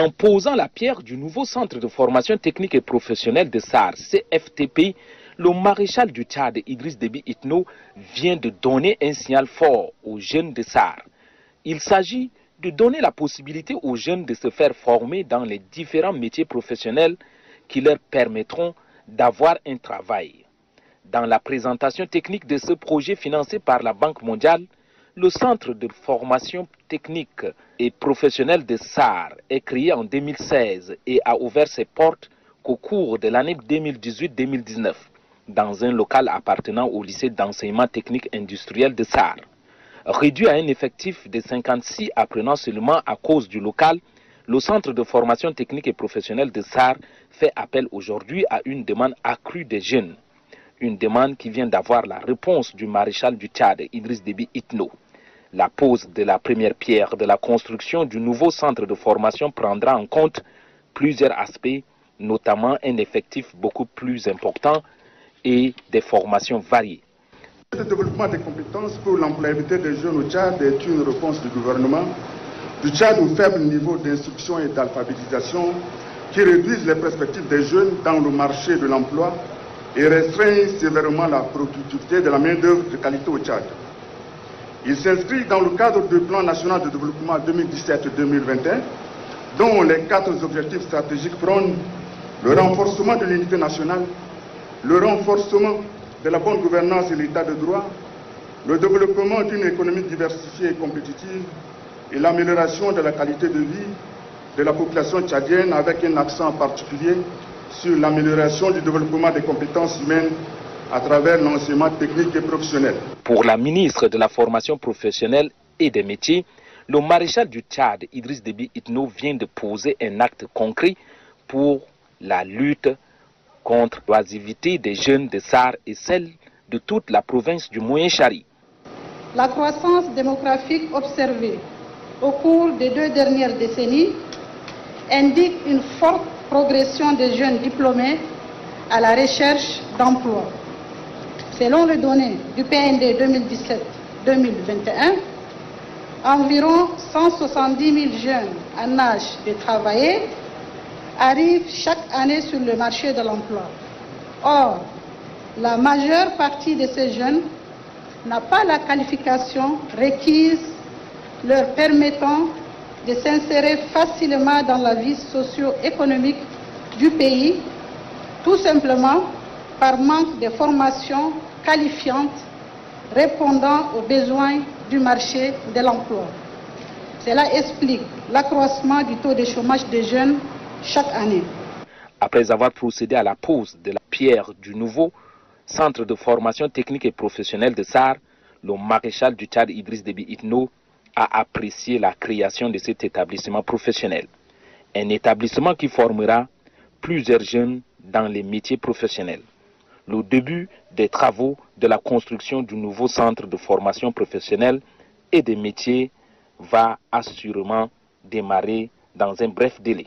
En posant la pierre du nouveau centre de formation technique et professionnelle de SAR, CFTP, le maréchal du Tchad, Idriss Déby Itno, vient de donner un signal fort aux jeunes de SAR. Il s'agit de donner la possibilité aux jeunes de se faire former dans les différents métiers professionnels qui leur permettront d'avoir un travail. Dans la présentation technique de ce projet financé par la Banque mondiale, le centre de formation technique et professionnelle de SAR est créé en 2016 et a ouvert ses portes qu'au cours de l'année 2018-2019 dans un local appartenant au lycée d'enseignement technique industriel de SAR. Réduit à un effectif de 56 apprenants seulement à cause du local, le centre de formation technique et professionnelle de SAR fait appel aujourd'hui à une demande accrue des jeunes. Une demande qui vient d'avoir la réponse du maréchal du Tchad, Idriss Déby Itno. La pose de la première pierre de la construction du nouveau centre de formation prendra en compte plusieurs aspects, notamment un effectif beaucoup plus important et des formations variées. Le développement des compétences pour l'employabilité des jeunes au Tchad est une réponse du gouvernement du Tchad au faible niveau d'instruction et d'alphabétisation qui réduisent les perspectives des jeunes dans le marché de l'emploi et restreignent sévèrement la productivité de la main-d'œuvre de qualité au Tchad. Il s'inscrit dans le cadre du plan national de développement 2017-2021, dont les 4 objectifs stratégiques prônent le renforcement de l'unité nationale, le renforcement de la bonne gouvernance et l'état de droit, le développement d'une économie diversifiée et compétitive et l'amélioration de la qualité de vie de la population tchadienne avec un accent particulier sur l'amélioration du développement des compétences humaines à travers l'enseignement technique et professionnel. Pour la ministre de la Formation professionnelle et des métiers, le maréchal du Tchad, Idriss Déby Itno, vient de poser un acte concret pour la lutte contre l'oisivité des jeunes de SAR et celle de toute la province du Moyen-Chari. La croissance démographique observée au cours des 2 dernières décennies indique une forte progression des jeunes diplômés à la recherche d'emploi. Selon les données du PND 2017-2021, environ 170 000 jeunes en âge de travailler arrivent chaque année sur le marché de l'emploi. Or, la majeure partie de ces jeunes n'a pas la qualification requise leur permettant de s'insérer facilement dans la vie socio-économique du pays, tout simplement par manque de formation qualifiante répondant aux besoins du marché de l'emploi. Cela explique l'accroissement du taux de chômage des jeunes chaque année. Après avoir procédé à la pose de la pierre du nouveau centre de formation technique et professionnelle de SAR, le maréchal du Tchad, Idriss Déby Itno, a apprécié la création de cet établissement professionnel. Un établissement qui formera plusieurs jeunes dans les métiers professionnels. Le début des travaux de la construction du nouveau centre de formation professionnelle et des métiers va assurément démarrer dans un bref délai.